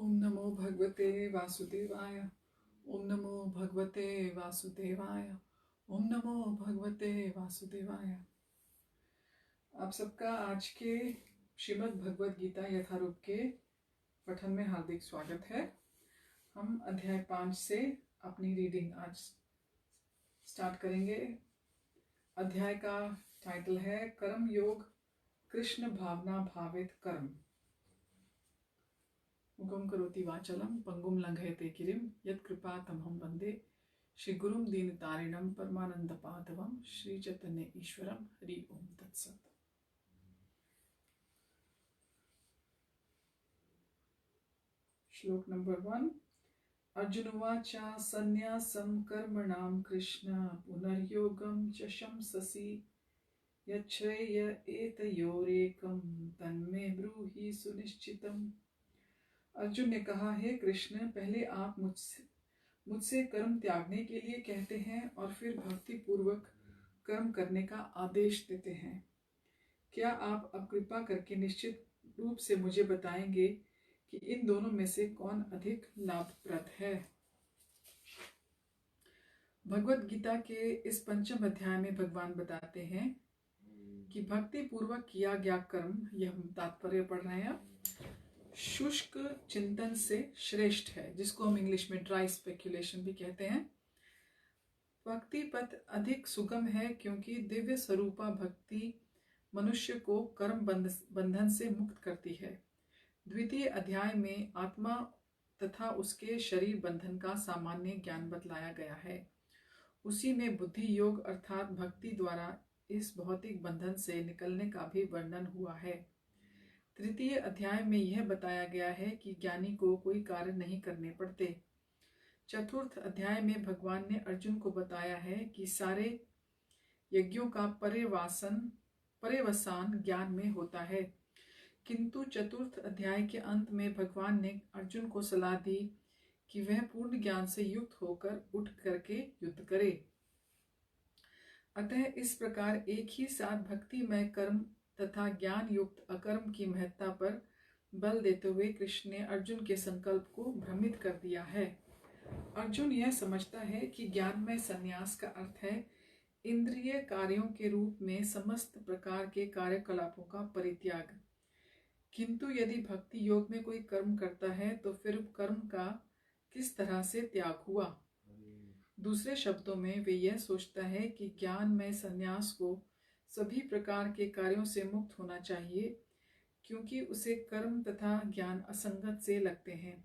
ओम नमो भगवते वासुदेवाय। ओम नमो भगवते वासुदेवाय। ओम नमो भगवते वासुदेवाय। आप सबका आज के श्रीमद् भगवद गीता यथारूप के पठन में हार्दिक स्वागत है। हम अध्याय 5 से अपनी रीडिंग आज स्टार्ट करेंगे। अध्याय का टाइटल है कर्म योग कृष्ण भावना भावित कर्म। मुखम करोति वाचलम पंगुम लंघयते गिरिम यत्कृपा तमहं वंदे श्री गुरुम दीनतारिणम परमानंद पादवम श्री चैतन्य ईश्वरम। हरि ओम तत्सत। श्लोक नंबर 1। अर्जुनवाच संन्यासं कर्मणां कृष्ण पुनर्योगं च शंससि यच्छ्रेय एतयोरेकं तन्मे ब्रूहि सुनिश्चितम्। अर्जुन ने कहा, हे कृष्ण, पहले आप मुझसे कर्म त्यागने के लिए कहते हैं और फिर भक्ति पूर्वक कर्म करने का आदेश देते हैं। क्या आप अब कृपा करके निश्चित रूप से मुझे बताएंगे कि इन दोनों में से कौन अधिक लाभप्रद है? भगवद गीता के इस पंचम अध्याय में भगवान बताते हैं कि भक्ति पूर्वक किया गया कर्म, यह हम तात्पर्य पढ़ रहे हैं, शुष्क चिंतन से श्रेष्ठ है, जिसको हम इंग्लिश में ड्राई स्पेक्यूलेशन भी कहते हैं। भक्ति पथ अधिक सुगम है क्योंकि दिव्य स्वरूपा भक्ति मनुष्य को कर्म बंधन से मुक्त करती है। द्वितीय अध्याय में आत्मा तथा उसके शरीर बंधन का सामान्य ज्ञान बतलाया गया है। उसी में बुद्धि योग अर्थात भक्ति द्वारा इस भौतिक बंधन से निकलने का भी वर्णन हुआ है। तृतीय अध्याय में यह बताया गया है कि ज्ञानी को कोई कार्य नहीं करने पड़ते। चतुर्थ अध्याय में भगवान ने अर्जुन को बताया है कि सारे यज्ञों का पर्यवसान ज्ञान में होता है, किंतु चतुर्थ अध्याय के अंत में भगवान ने अर्जुन को सलाह दी कि वह पूर्ण ज्ञान से युक्त होकर उठ करके युद्ध करे। अतः इस प्रकार एक ही साथ भक्तिमय कर्म तथा ज्ञान युक्त अकर्म की महत्ता पर बल देते हुए कृष्ण ने अर्जुन के संकल्प को भ्रमित कर दिया है। अर्जुन यह समझता है कि ज्ञानमय संन्यास का अर्थ है इंद्रिय कार्यों के रूप में समस्त प्रकार के कार्यकलापों का परित्याग, किंतु यदि भक्ति योग में कोई कर्म करता है तो फिर कर्म का किस तरह से त्याग हुआ? दूसरे शब्दों में वे यह सोचता है कि ज्ञानमय संन्यास को सभी प्रकार के कार्यों से मुक्त होना चाहिए, क्योंकि उसे कर्म तथा ज्ञान असंगत से लगते हैं।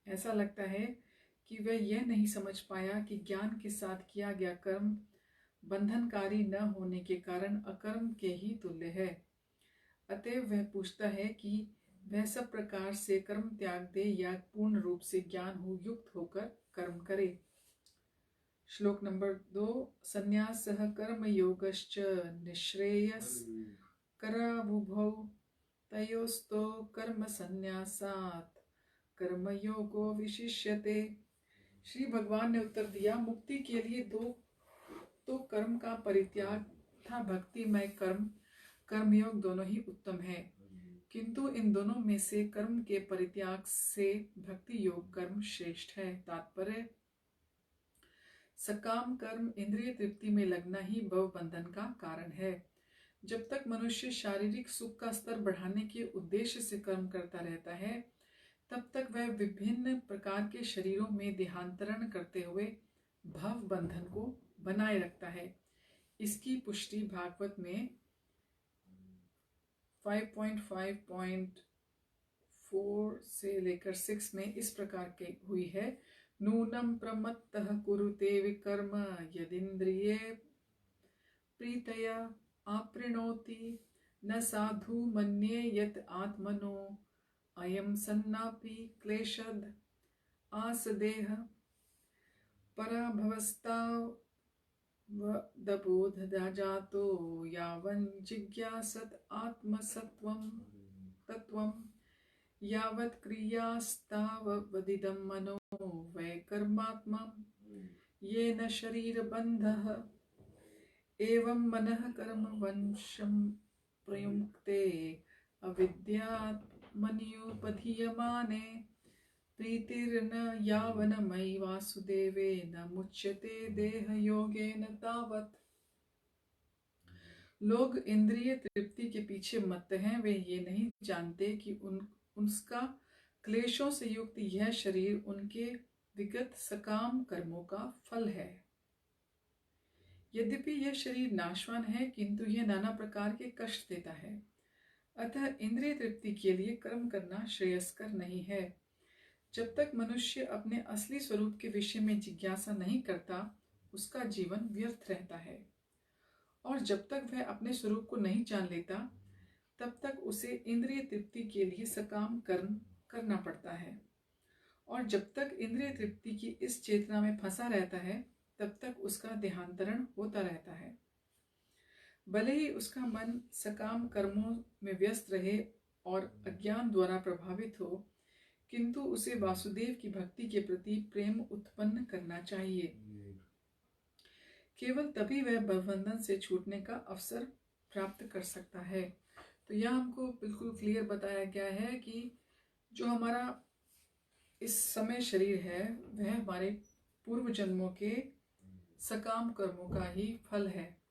ऐसा लगता है कि वह यह नहीं समझ पाया कि ज्ञान के साथ किया गया कर्म बंधनकारी न होने के कारण अकर्म के ही तुल्य है। अतएव वह पूछता है कि वह सब प्रकार से कर्म त्याग दे या पूर्ण रूप से ज्ञान हो युक्त होकर कर्म करे। श्लोक नंबर 2। संन्यासः कर्म योगश्च निःश्रेयस करावुभौ तयोस्तो कर्म संन्यासात् कर्मयोगो विशिष्यते। श्री भगवान ने उत्तर दिया, मुक्ति के लिए तो कर्म का परित्याग तथा भक्तिमय कर्मयोग दोनों ही उत्तम है, किंतु इन दोनों में से कर्म के परित्याग से भक्ति योग कर्म श्रेष्ठ है। तात्पर्य, सकाम कर्म इंद्रिय तृप्ति में लगना ही भव बंधन का कारण है। जब तक मनुष्य शारीरिक सुख का स्तर बढ़ाने के उद्देश्य से कर्म करता रहता है, तब तक वह विभिन्न प्रकार के शरीरों में देहांतरण करते हुए भव बंधन को बनाए रखता है। इसकी पुष्टि भागवत में 5.5.4 से लेकर 6 में इस प्रकार के हुई है। नूनं प्रमत्तः कुरुते विकर्म यदिन्द्रिये प्रीतया आपृणोति न साधु मन्ये यत् आत्मनो अयं सन्नापि क्लेशद आसदेह पराभवस्तावदबोधजातो यावन् जिज्ञासत आत्मसत्त्वं तत्त्वं यावत् क्रियास्तावदिदं मनो वै कर्मात्मा येन शरीरबन्धः एवं मनः कर्म वंशं प्रयुक्ते अविद्यात्मन्युपधीयमाने प्रीतिर्न यावनमयि वासुदेवे न मुच्यते देह योगेन तावत्। लोग इंद्रिय तृप्ति के पीछे मत्त हैं, वे ये नहीं जानते कि उसका क्लेशों से युक्त यह शरीर उनके विगत सकाम कर्मों का फल है। यद्यपि यह शरीर नाशवान है, किंतु यह नाना प्रकार के कष्ट देता है। अतः इंद्रिय तृप्ति के लिए कर्म करना श्रेयस्कर नहीं है। जब तक मनुष्य अपने असली स्वरूप के विषय में जिज्ञासा नहीं करता, उसका जीवन व्यर्थ रहता है। और जब तक वह अपने स्वरूप को नहीं जान लेता, तब तक उसे इंद्रिय तृप्ति के लिए सकाम कर्म करना पड़ता है। और जब तक इंद्रिय तृप्ति की इस चेतना में फंसा रहता है, तब तक उसका देहांतरण होता रहता है। भले ही उसका मन सकाम कर्मों में व्यस्त रहे और अज्ञान द्वारा प्रभावित हो, किंतु उसे वासुदेव की भक्ति के प्रति प्रेम उत्पन्न करना चाहिए। केवल तभी वह भवबंधन से छूटने का अवसर प्राप्त कर सकता है। तो यह हमको बिल्कुल क्लियर बताया गया है कि जो हमारा इस समय शरीर है, वह हमारे पूर्व जन्मों के सकाम कर्मों का ही फल है।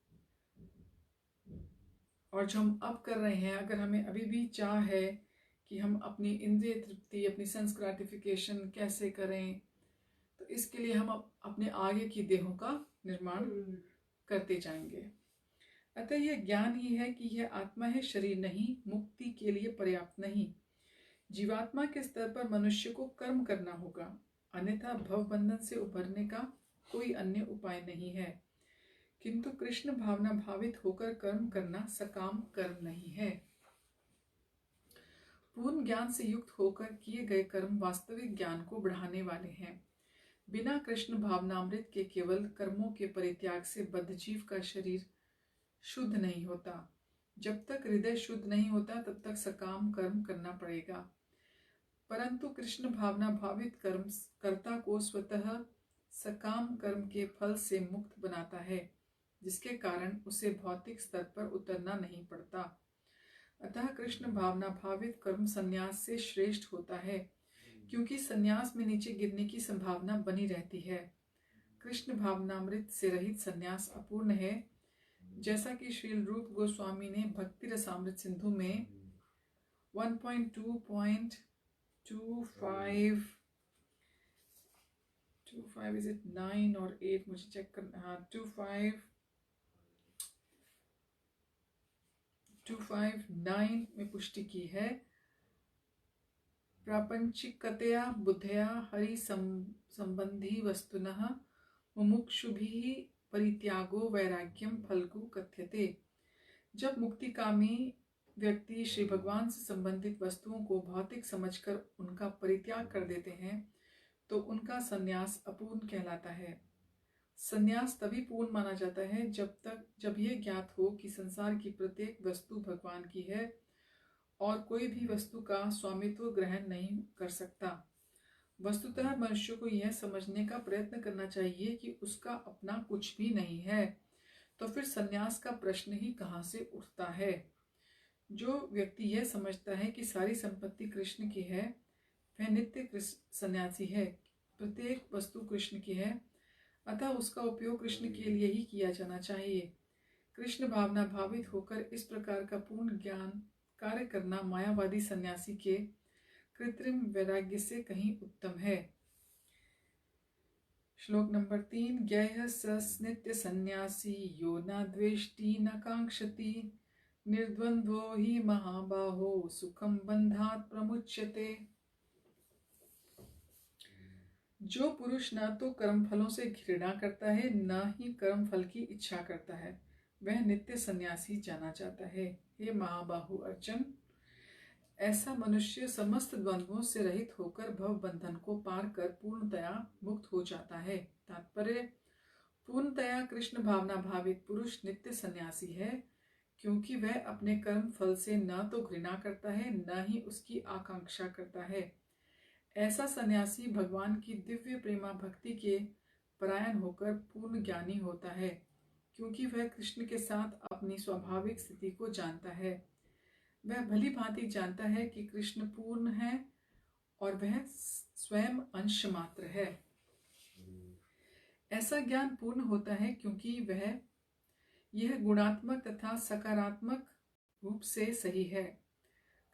और जो हम अब कर रहे हैं, अगर हमें अभी भी चाह है कि हम अपनी इंद्रिय तृप्ति, अपनी सेंस ग्रेटिफिकेशन कैसे करें, तो इसके लिए हम अपने आगे की देहों का निर्माण करते जाएंगे। अतः यह ज्ञान ही है कि यह आत्मा है, शरीर नहीं, मुक्ति के लिए पर्याप्त नहीं। जीवात्मा के स्तर पर मनुष्य को कर्म करना होगा, अन्यथा भवबंधन से उभरने का कोई अन्य उपाय नहीं है। किंतु कृष्ण भावना भावित होकर कर्म करना सकाम कर्म नहीं है। पूर्ण ज्ञान से युक्त होकर किए गए कर्म वास्तविक ज्ञान को बढ़ाने वाले हैं। बिना कृष्ण भावनामृत के केवल कर्मों के परित्याग से बद्धजीव का शरीर शुद्ध नहीं होता। जब तक हृदय शुद्ध नहीं होता, तब तक सकाम कर्म करना पड़ेगा। परंतु कृष्ण भावना भावित कर्म कर्ता को स्वतः सकाम कर्म के फल से मुक्त बनाता है, जिसके कारण उसे भौतिक स्तर पर उतरना नहीं पड़ता। अतः कृष्ण भावना भावित कर्म संन्यास से श्रेष्ठ होता है, क्योंकि संन्यास में नीचे गिरने की संभावना बनी रहती है। कृष्ण भावनामृत से रहित संन्यास अपूर्ण है, जैसा कि श्रील रूप गोस्वामी ने भक्ति रसामृत सिंधु में 1.2.25 इज इट 9 और 8, मुझे चेक करना, हाँ 259 में पुष्टि की है। प्रापंचिकतया बुद्धया हरि संबंधी वस्तुनः मुमुक्षुभिः परित्यागो वैराग्यम फल्गु कथ्यते। जब मुक्तिकामी व्यक्ति श्री भगवान से संबंधित वस्तुओं को भौतिक समझकर उनका परित्याग कर देते हैं, तो उनका संन्यास अपूर्ण कहलाता है। संन्यास तभी पूर्ण माना जाता है जब यह ज्ञात हो कि संसार की प्रत्येक वस्तु भगवान की है और कोई भी वस्तु का स्वामित्व ग्रहण नहीं कर सकता। वस्तुतः मनुष्य को यह समझने का प्रयत्न करना चाहिए कि उसका अपना कुछ भी नहीं है, तो फिर संन्यास का प्रश्न ही कहाँ से उठता है। जो व्यक्ति यह समझता है कि सारी संपत्ति कृष्ण की है, वह नित्य सन्यासी है। प्रत्येक वस्तु कृष्ण की है, अतः उसका उपयोग कृष्ण के लिए ही किया जाना चाहिए। कृष्ण भावना भावित होकर इस प्रकार का पूर्ण ज्ञान कार्य करना मायावादी सन्यासी के कृत्रिम वैराग्य से कहीं उत्तम है। श्लोक नंबर 3। ज्ञेयः स नित्य सन्यासी यो न द्वेष्टि न कांक्षति निर्द्वंद्वो हि महाबाहो सुखम बंधात् प्रमुच्यते। जो पुरुष न तो कर्म फलों से घृणा करता है, न ही कर्म फल की इच्छा करता है, वह नित्य सन्यासी जाना जाता है। हे महाबाहु अर्जुन, ऐसा मनुष्य समस्त द्वंद्वों से रहित होकर भव बंधन को पार कर पूर्णतया मुक्त हो जाता है। तात्पर्य, पूर्णतया कृष्ण भावना भावित पुरुष नित्य सन्यासी है, क्योंकि वह अपने कर्म फल से न तो घृणा करता है, न ही उसकी आकांक्षा करता है। ऐसा सन्यासी भगवान की दिव्य प्रेमा भक्ति के परायण होकर पूर्ण ज्ञानी होता है, क्योंकि वह कृष्ण के साथ अपनी स्वाभाविक स्थिति को जानता है। वह भली भांति जानता है कि कृष्ण पूर्ण है और वह स्वयं अंश मात्र है। ऐसा ज्ञान पूर्ण होता है क्योंकि यह गुणात्मक तथा सकारात्मक रूप से सही है।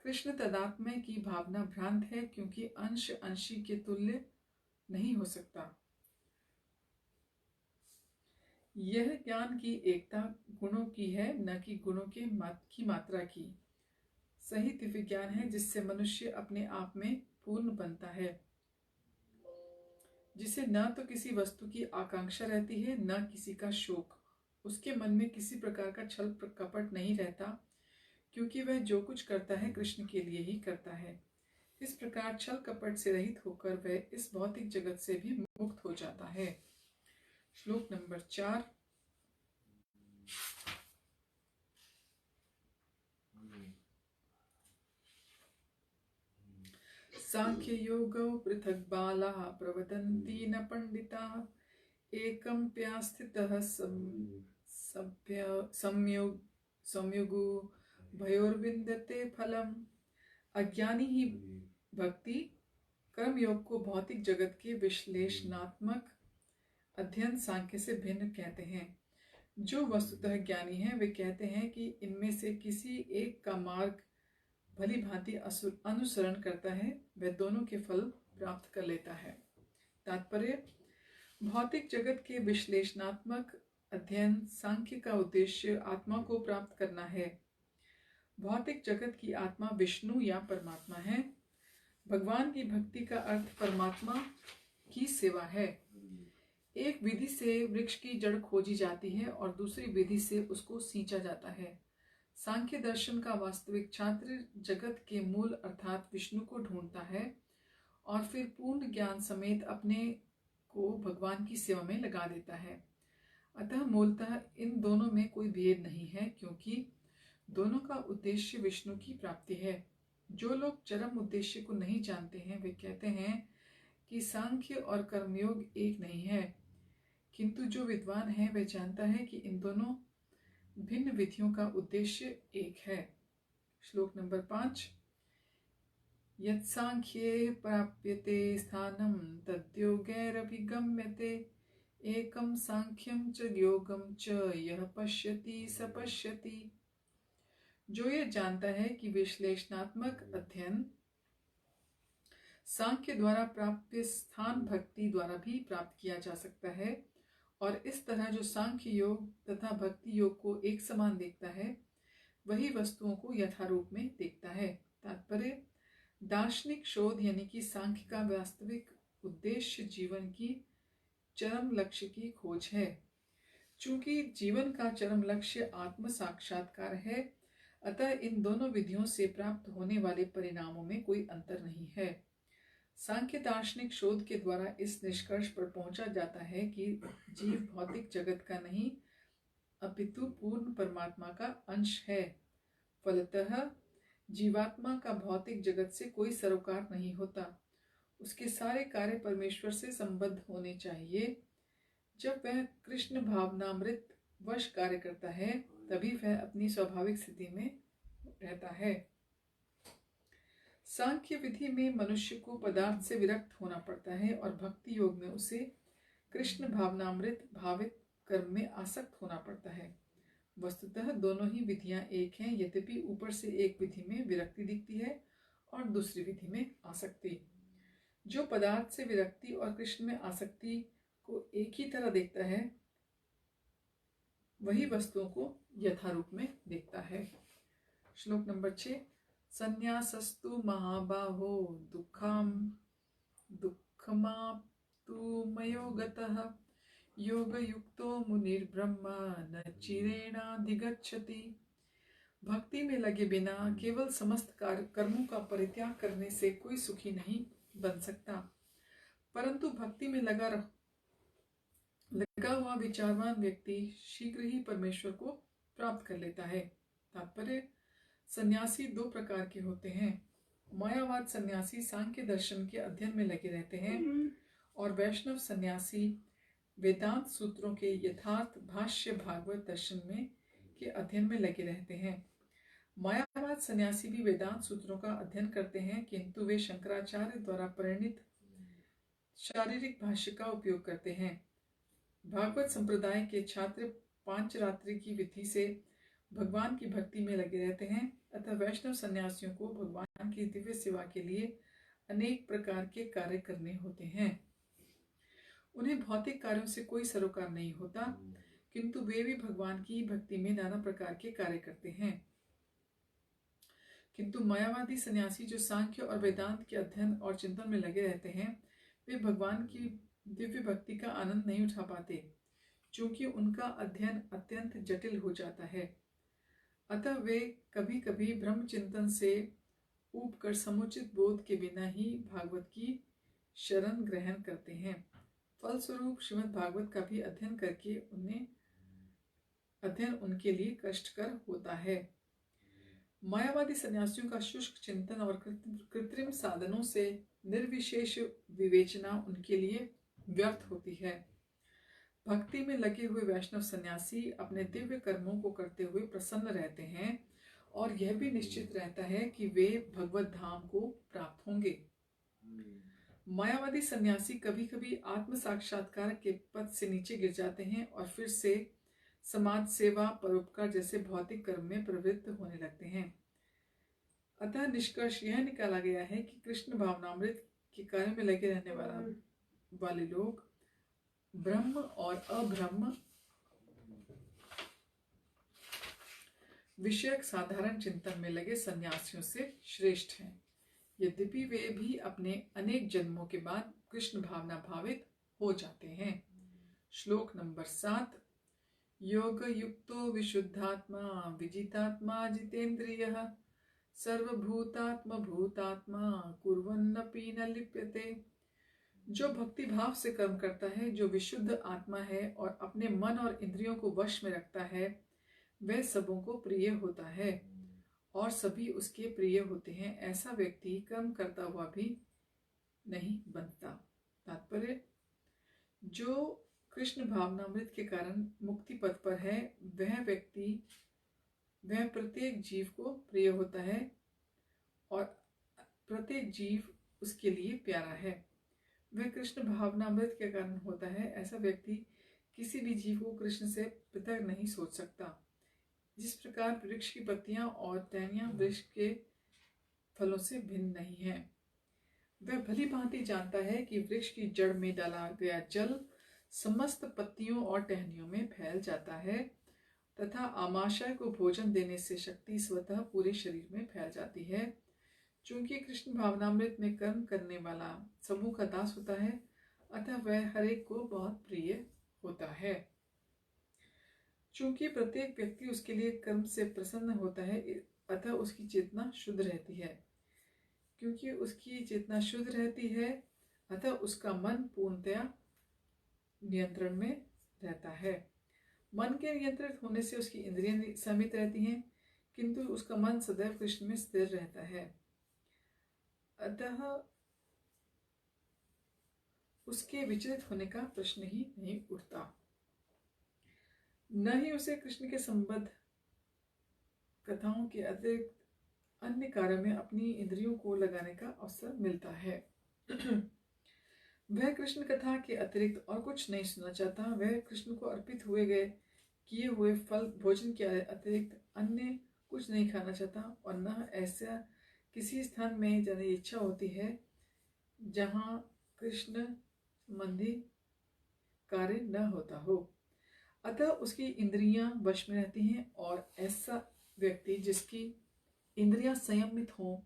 कृष्ण तदात्म्य की भावना भ्रांत है क्योंकि अंश अंशी के तुल्य नहीं हो सकता। यह ज्ञान की एकता गुणों की है, न कि गुणों की मात्रा की। सही दिव्य ज्ञान है जिससे मनुष्य अपने आप में पूर्ण बनता है, जिसे न तो किसी वस्तु की आकांक्षा रहती है न किसी का शोक। उसके मन में किसी प्रकार का छल कपट नहीं रहता क्योंकि वह जो कुछ करता है कृष्ण के लिए ही करता है। इस प्रकार छल कपट से रहित होकर वह इस भौतिक जगत से भी मुक्त हो जाता है। श्लोक नंबर 4। सांख्य योगौ पृथक बाला प्रवदन्ति न पंडिता एकं प्यास्थितः संयोगो भयोर्विन्दते फलम। अज्ञानी ही भक्ति कर्म योग को भौतिक जगत के विश्लेषणात्मक अध्ययन सांख्य से भिन्न कहते हैं। जो वस्तुतः ज्ञानी हैं वे कहते हैं कि इनमें से किसी एक का मार्ग भली भांति अनुसरण करता है, वह दोनों के फल प्राप्त कर लेता है। तात्पर्य: भौतिक जगत के विश्लेषणात्मक अध्ययन सांख्य का उद्देश्य आत्मा को प्राप्त करना है। भौतिक जगत की आत्मा विष्णु या परमात्मा है। भगवान की भक्ति का अर्थ परमात्मा की सेवा है। एक विधि से वृक्ष की जड़ खोजी जाती है और दूसरी विधि से उसको सींचा जाता है। सांख्य दर्शन का वास्तविक छात्र जगत के मूल अर्थात विष्णु को ढूंढता है और फिर पूर्ण ज्ञान समेत अपने को भगवान की सेवा में लगा देता है। अतः मूलतः इन दोनों में कोई भेद नहीं है क्योंकि दोनों का उद्देश्य विष्णु की प्राप्ति है। जो लोग चरम उद्देश्य को नहीं जानते हैं वे कहते हैं कि सांख्य और कर्मयोग एक नहीं है, किंतु जो विद्वान है वह जानता है कि इन दोनों भिन्न विधियों का उद्देश्य एक है। श्लोक नंबर 5। यत्सांख्ये प्राप्यते स्थानं तद्योगैरभिगम्यते एकं सांख्यं च योगं च यः पश्यति स पश्यति। जो यह जानता है कि विश्लेषणात्मक अध्ययन सांख्य द्वारा प्राप्य स्थान भक्ति द्वारा भी प्राप्त किया जा सकता है और इस तरह जो सांख्य योग तथा भक्ति योग को एक समान देखता है वही वस्तुओं को यथारूप में देखता है। तात्पर्य: दार्शनिक शोध यानी कि सांख्य का वास्तविक उद्देश्य जीवन की चरम लक्ष्य की खोज है। चूंकि जीवन का चरम लक्ष्य आत्म साक्षात्कार है, अतः इन दोनों विधियों से प्राप्त होने वाले परिणामों में कोई अंतर नहीं है। सांख्य दार्शनिक शोध के द्वारा इस निष्कर्ष पर पहुंचा जाता है कि जीव भौतिक जगत का नहीं अपितु पूर्ण परमात्मा का अंश है। फलतः जीवात्मा का भौतिक जगत से कोई सरोकार नहीं होता। उसके सारे कार्य परमेश्वर से संबद्ध होने चाहिए। जब वह कृष्ण भावनामृत वश कार्य करता है तभी वह अपनी स्वाभाविक स्थिति में रहता है। सांख्य विधि में मनुष्य को पदार्थ से विरक्त होना पड़ता है और भक्ति योग में उसे कृष्ण भावनामृत भावित कर्म में आसक्त होना पड़ता है। वस्तुतः दोनों ही विधियां एक हैं, यद्यपि ऊपर से एक विधि में विरक्ति दिखती है और दूसरी विधि में आसक्ति। जो पदार्थ से विरक्ति और कृष्ण में आसक्ति को एक ही तरह देखता है वही वस्तुओं को यथारूप में देखता है। श्लोक नंबर 6। संन्यासस्तु महाबाहो दुःखमाप्तु मयोगतः योगयुक्तो मुनिर्ब्रह्म न चिरेणाधिगच्छति। भक्ति में लगे बिना केवल समस्त कर्मों का परित्याग करने से कोई सुखी नहीं बन सकता, परंतु भक्ति में लगा हुआ विचारवान व्यक्ति शीघ्र ही परमेश्वर को प्राप्त कर लेता है। तात्पर्य: सन्यासी दो प्रकार के होते हैं। मायावाद सन्यासी सांख्य दर्शन के अध्ययन में लगे रहते हैं और वैष्णव सन्यासी वेदांत सूत्रों के यथार्थ भाष्य भागवत दर्शन में के अध्ययन में लगे रहते हैं। मायावाद सन्यासी भी वेदांत सूत्रों का अध्ययन करते हैं, किंतु वे शंकराचार्य द्वारा परिणित शारीरिक भाष्य का उपयोग करते हैं। भागवत संप्रदाय के छात्र पांचरात्रि की विधि से भगवान की भक्ति में लगे रहते हैं, अतः वैष्णव सन्यासियों को भगवान की दिव्य सेवा के लिए अनेक प्रकार के कार्य करने होते हैं। उन्हें भौतिक कार्यों से कोई सरोकार नहीं होता, किंतु वे भी भगवान की भक्ति में नाना प्रकार के कार्य करते हैं। किंतु मायावादी सन्यासी जो सांख्य और वेदांत के अध्ययन और चिंतन में लगे रहते हैं, वे भगवान की दिव्य भक्ति का आनंद नहीं उठा पाते, क्योंकि उनका अध्ययन अत्यंत जटिल हो जाता है। अतः वे कभी कभी ब्रह्म चिंतन से ऊब कर समुचित बोध के बिना ही भागवत की शरण ग्रहण करते हैं। फलस्वरूप श्रीमद् भागवत का भी अध्ययन करके अध्ययन उनके लिए कष्टकर होता है। मायावादी सन्यासियों का शुष्क चिंतन और कृत्रिम साधनों से निर्विशेष विवेचना उनके लिए व्यर्थ होती है। भक्ति में लगे हुए वैष्णव सन्यासी अपने दिव्य कर्मों को करते हुए प्रसन्न रहते हैं और यह भी निश्चित रहता है कि वे भगवत धाम को प्राप्त होंगे। मायावादी सन्यासी कभी कभी आत्म साक्षात्कार के पद से नीचे गिर जाते हैं और फिर से समाज सेवा, परोपकार जैसे भौतिक कर्म में प्रवृत्त होने लगते हैं। अतः निष्कर्ष यह निकाला गया है कि कृष्ण भावनामृत के कार्य में लगे रहने वाले लोग ब्रह्म और अब्रह्म विषयक साधारण चिंतन में लगे सन्यासियों से श्रेष्ठ हैं, यद्यपि वे भी अपने अनेक जन्मों के बाद कृष्ण भावना भावित हो जाते हैं। श्लोक नंबर 7। योग युक्तो विशुद्धात्मा विजितात्मा जितेन्द्रियः सर्वभूतात्म भूतात्मा कुर्वन्नपि न लिप्यते। जो भक्ति भाव से कर्म करता है, जो विशुद्ध आत्मा है और अपने मन और इंद्रियों को वश में रखता है, वह सबों को प्रिय होता है और सभी उसके प्रिय होते हैं। ऐसा व्यक्ति कर्म करता हुआ भी नहीं बनता। तात्पर्य, जो कृष्ण भावनामृत के कारण मुक्ति पथ पर है, वह प्रत्येक जीव को प्रिय होता है और प्रत्येक जीव उसके लिए प्यारा है। वह कृष्ण भावनामृत के कारण होता है। ऐसा व्यक्ति किसी भी जीव को कृष्ण से पृथक नहीं सोच सकता। जिस प्रकार वृक्ष की पत्तियां और टहनियां वृक्ष के फलों से भिन्न नहीं है, वह भली भांति जानता है कि वृक्ष की जड़ में डाला गया जल समस्त पत्तियों और टहनियों में फैल जाता है तथा आमाशय को भोजन देने से शक्ति स्वतः पूरे शरीर में फैल जाती है। चूंकि कृष्ण भावनामृत में कर्म करने वाला समूह का दास होता है, अतः वह हर एक को बहुत प्रिय होता है। चूंकि प्रत्येक व्यक्ति उसके लिए कर्म से प्रसन्न होता है, अतः उसकी चेतना शुद्ध रहती है। क्योंकि उसकी चेतना शुद्ध रहती है, अतः उसका मन पूर्णतया नियंत्रण में रहता है। मन के नियंत्रित होने से उसकी इंद्रियां संयमित रहती हैं, किंतु उसका मन सदैव कृष्ण में स्थिर रहता है। अतः उसके विचलित होने का प्रश्न ही नहीं उठता, न ही उसे कृष्ण के संबद्ध कथाओं के अतिरिक्त अन्य कार्यों में अपनी इंद्रियों को लगाने का अवसर मिलता है। वह कृष्ण कथा के अतिरिक्त और कुछ नहीं सुनना चाहता। वह कृष्ण को अर्पित किए हुए फल भोजन के अतिरिक्त अन्य कुछ नहीं खाना चाहता और न ऐसा किसी स्थान में जाने की इच्छा होती है जहाँ कृष्ण संबंधी कार्य न होता हो। अतः उसकी इंद्रियां वश में रहती हैं और ऐसा व्यक्ति जिसकी इंद्रियां संयमित हों,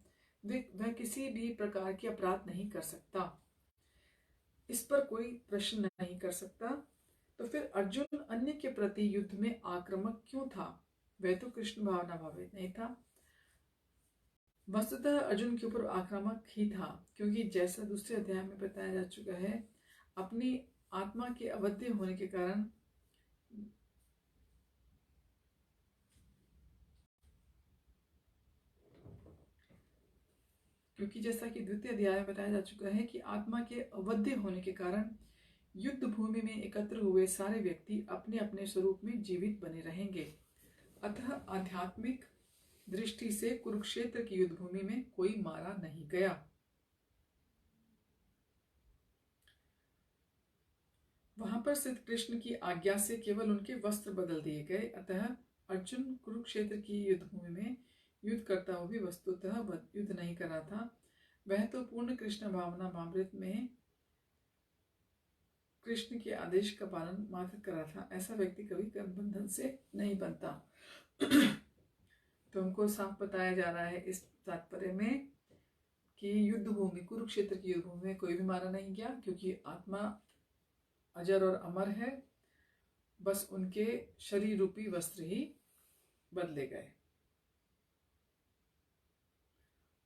वह किसी भी प्रकार के अपराध नहीं कर सकता। इस पर कोई प्रश्न नहीं कर सकता। तो फिर अर्जुन अन्य के प्रति युद्ध में आक्रामक क्यों था? वह तो कृष्ण भावना भावित नहीं था। वस्तुतः अर्जुन के ऊपर आक्रामक ही था, क्योंकि जैसा दूसरे अध्याय में बताया जा चुका है, अपनी आत्मा के अवध्य होने के कारण क्योंकि जैसा कि द्वितीय अध्याय में बताया जा चुका है कि आत्मा के अवध्य होने के कारण युद्ध भूमि में एकत्र हुए सारे व्यक्ति अपने अपने स्वरूप में जीवित बने रहेंगे। अतः आध्यात्मिक दृष्टि से कुरुक्षेत्र की युद्ध भूमि में कोई मारा नहीं गया। वहां पर स्थित कृष्ण की आज्ञा से केवल उनके वस्त्र बदल दिए गए। अतः अर्जुन कुरुक्षेत्र की युद्ध भूमि में युद्ध करता हुआ भी वस्तुतः युद्ध नहीं कर रहा था। वह तो पूर्ण कृष्ण भावना भावृत में कृष्ण के आदेश का पालन मात्र कर रहा था। ऐसा व्यक्ति कभी कर्म बंधन से नहीं बनता। तो हमको साफ बताया जा रहा है इस तात्पर्य में कि युद्ध भूमि, कुरुक्षेत्र की युद्ध भूमि में कोई भी मारा नहीं गया, क्योंकि आत्मा अजर और अमर है। बस उनके शरीर रूपी वस्त्र ही बदले गए।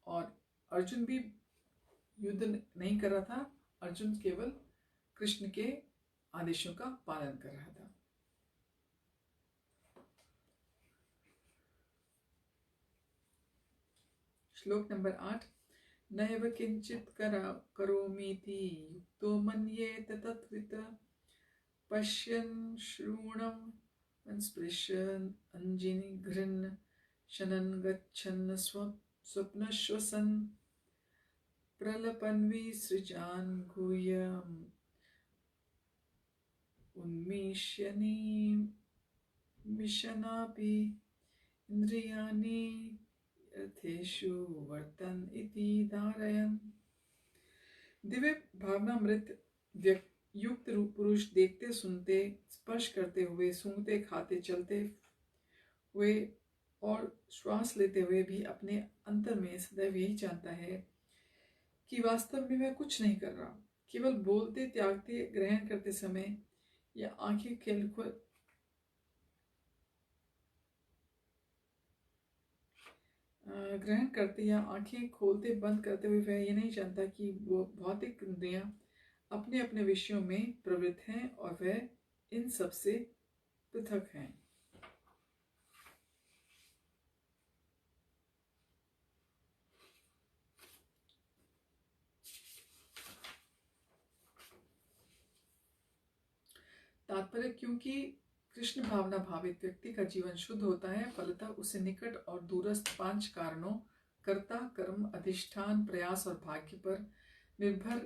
और अर्जुन भी युद्ध नहीं कर रहा था। अर्जुन केवल कृष्ण के आदेशों का पालन कर रहा था। श्लोक नंबर 8। नैव किंचित करोमीति युक्तो मन्येत तत्वित् पश्यन् श्रृणन् स्पृशन् अञ्जनिघ्रन् शनन् गच्छन् स्वप्नश्वसन् प्रलपन् विसृजान् गुह्यम् उन्मिषनापि इन्द्रियाणि अर्थेषु वर्तन इति धारयन्। दिव्य भावनामृत युक्त रूप पुरुष देखते, सुनते, स्पर्श करते हुए, सूंघते, खाते, चलते हुए और श्वास लेते हुए भी अपने अंतर में सदैव यही जानता है कि वास्तव में वह कुछ नहीं कर रहा। केवल बोलते, त्यागते, ग्रहण करते समय या आंखें ग्रहण करते या आंखें खोलते बंद करते हुए वह ये नहीं जानता कि वो भौतिक इंद्रियां अपने अपने विषयों में प्रवृत्त हैं और वह इन सब से पृथक हैं। तात्पर्य, क्योंकि कृष्ण भावना भावित व्यक्ति का जीवन शुद्ध होता है, फलतः उसे निकट और दूरस्थ 5 कारणों कर्ता, कर्म, अधिष्ठान, प्रयास और भाग्य पर निर्भर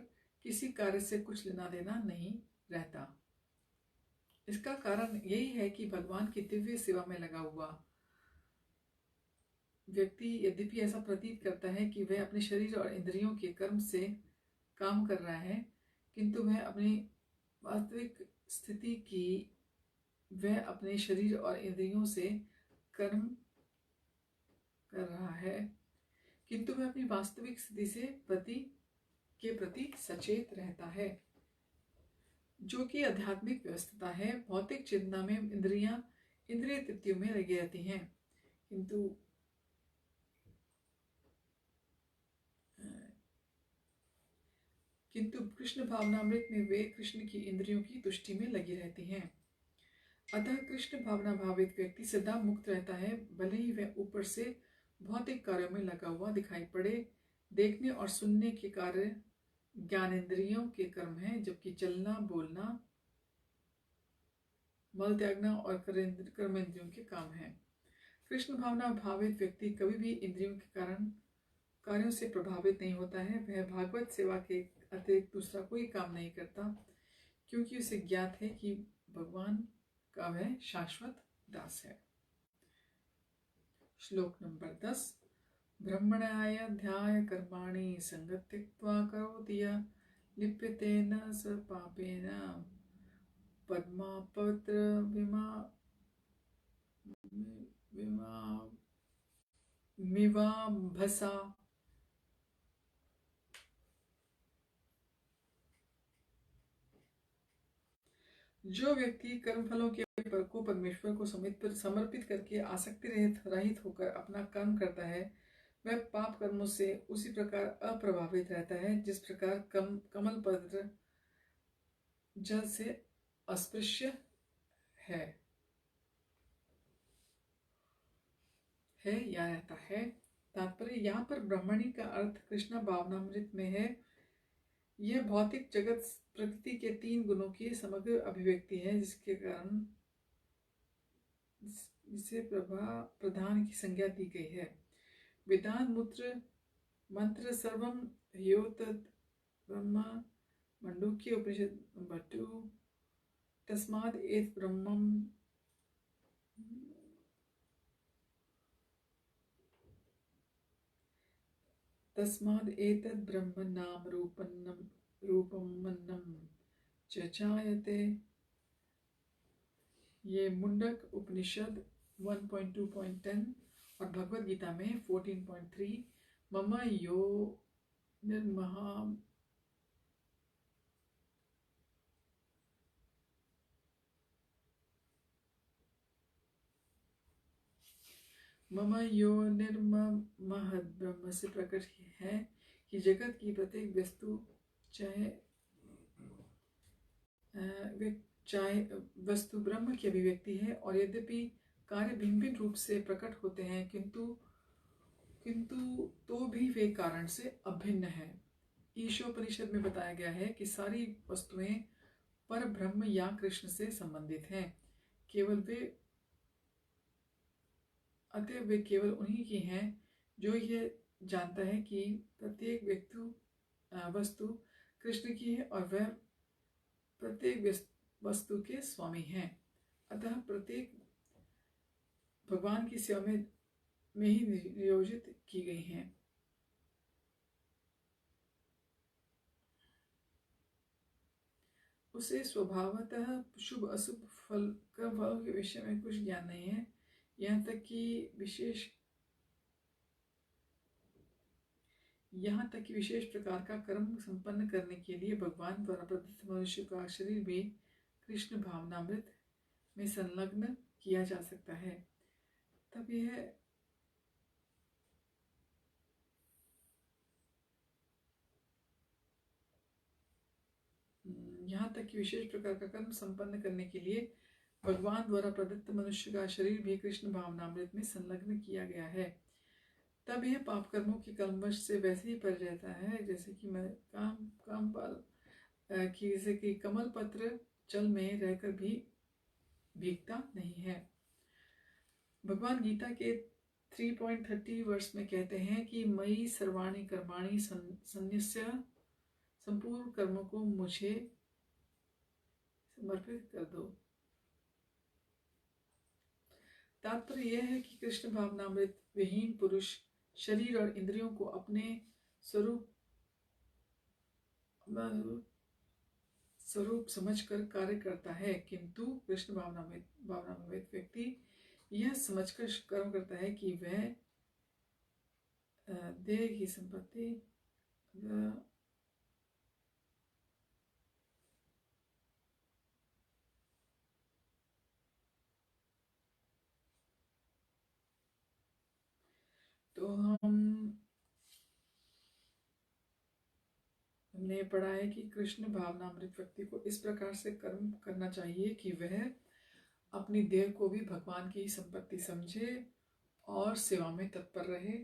किसी कार्य से कुछ लेना देना नहीं रहता। इसका कारण यही है कि भगवान की दिव्य सेवा में लगा हुआ व्यक्ति यद्यपि ऐसा प्रतीत करता है कि वह अपने शरीर और इंद्रियों के कर्म से काम कर रहा है, किंतु वह अपनी वास्तविक स्थिति की वह अपने शरीर और इंद्रियों से कर्म कर रहा है, किंतु वह अपनी वास्तविक स्थिति से प्रति सचेत रहता है, जो कि आध्यात्मिक व्यवस्था है। भौतिक चेतना में इंद्रिय तृप्तियों में लगी रहती हैं, किंतु कृष्ण भावनामृत में वे कृष्ण की इंद्रियों की तुष्टि में लगी रहती हैं। अतः कृष्ण भावना भावित व्यक्ति सदा मुक्त रहता है, भले ही वह ऊपर से भौतिक कार्यों में लगा हुआ दिखाई पड़े। देखने और सुनने के कार्य ज्ञानेंद्रियों के कर्म हैं, जबकि चलना, बोलना, मल त्यागना और कर्मेंद्रियों के काम हैं। कृष्ण भावना भावित व्यक्ति कभी भी इंद्रियों के कार्यों से प्रभावित नहीं होता है। वह भागवत सेवा के अतिरिक्त दूसरा कोई काम नहीं करता, क्योंकि उसे ज्ञात है कि भगवान का वह शाश्वत दास है। श्लोक नंबर 10। ब्रह्मण्याय ध्याय कर्माणि संगं त्यक्त्वा करोति यः लिप्यते न स पापेन पद्मापत्र मिवाम्भसा। जो व्यक्ति कर्मफलों के को परमेश्वर को समर्पित करके आसक्ति रहित होकर अपना कर्म करता है, वह पाप कर्मों से उसी प्रकार अप्रभावित रहता है जिस प्रकार कमल पत्र जल से अस्पृश्य है या रहता है। तात्पर्य, यहाँ पर ब्रह्मणी का अर्थ कृष्ण भावनामृत में है। यह भौतिक जगत प्रकृति के 3 गुणों की समग्र अभिव्यक्ति है, जिसे प्रधान की संज्ञा दी गई है। वेदांत मंत्र सर्वम ह्यो तत् ब्रह्म, मंडूक्य उपनिषद नंबर 2, तस्माद् एत ब्रह्मम, तस्माद् एतद् ब्रह्म नाम रूपमन्नं च जायते। ये मुंडक उपनिषद 1.2.10 और भगवद गीता में 14.3 मम यो निर्महा मम यो निर्महद् ब्रह्म से प्रकट है कि जगत की प्रत्येक वस्तु चाहे वस्तु ब्रह्म की अभिव्यक्ति है, और यद्यपि कार्य भिन्न भिन्न रूप से प्रकट होते हैं किंतु तो भी वे कारण से अभिन्न है। ईशोपनिषद में बताया गया है कि सारी वस्तुएं पर ब्रह्म या कृष्ण से संबंधित हैं। अतः वे केवल उन्हीं की हैं जो यह जानता है कि प्रत्येक वस्तु कृष्ण की है और वह प्रत्येक वस्तु के स्वामी हैं। अतः प्रत्येक भगवान की सेवा में ही नियोजित की गई हैं। उसे स्वभावतः शुभ अशुभ फलों के विषय में कुछ ज्ञान नहीं है। यहाँ तक कि विशेष प्रकार का कर्म संपन्न करने के लिए भगवान द्वारा प्रदत्त मनुष्य का शरीर भी कृष्ण भावनामृत में संलग्न किया जा सकता है। तब यह यहाँ तक कि विशेष प्रकार का कर्म संपन्न करने के लिए भगवान द्वारा प्रदत्त मनुष्य का शरीर भी कृष्ण भावनामृत में संलग्न किया गया है। तब यह पाप कर्मों की कलमश से वैसे ही पर रहता है जैसे कि कमल पत्र जल में रहकर भी भीगता नहीं है। भगवान गीता के 3.30 वर्ष में कहते हैं कि मयि सर्वाणि कर्माणि सन्न्यस्य, संपूर्ण कर्मों को मुझे समर्पित कर दो। तात्पर्य यह है कि कृष्ण भावनामृत विहीन पुरुष शरीर और इंद्रियों को अपने स्वरूप समझकर कार्य करता है, किंतु कृष्ण भावनामृत व्यक्ति यह समझकर कर्म करता है कि वह देह की संपत्ति तो हमने पढ़ा है कि कृष्ण भावनामृत व्यक्ति को इस प्रकार से कर्म करना चाहिए कि वह अपनी देह को भी भगवान की संपत्ति समझे और सेवा में तत्पर रहे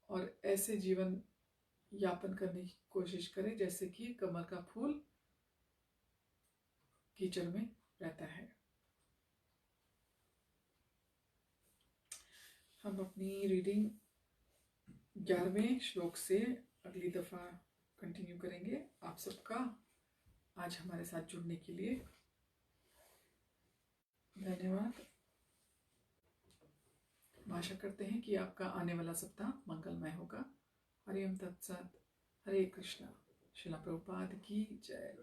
और ऐसे जीवन यापन करने की कोशिश करे जैसे कि कमल का फूल कीचड़ में रहता है। हम अपनी रीडिंग 11वें श्लोक से अगली दफा कंटिन्यू करेंगे। आप सबका आज हमारे साथ जुड़ने के लिए धन्यवाद। आशा करते हैं कि आपका आने वाला सप्ताह मंगलमय होगा। हरिओम तत्सत। हरे कृष्णा। श्रील प्रभुपाद की जय।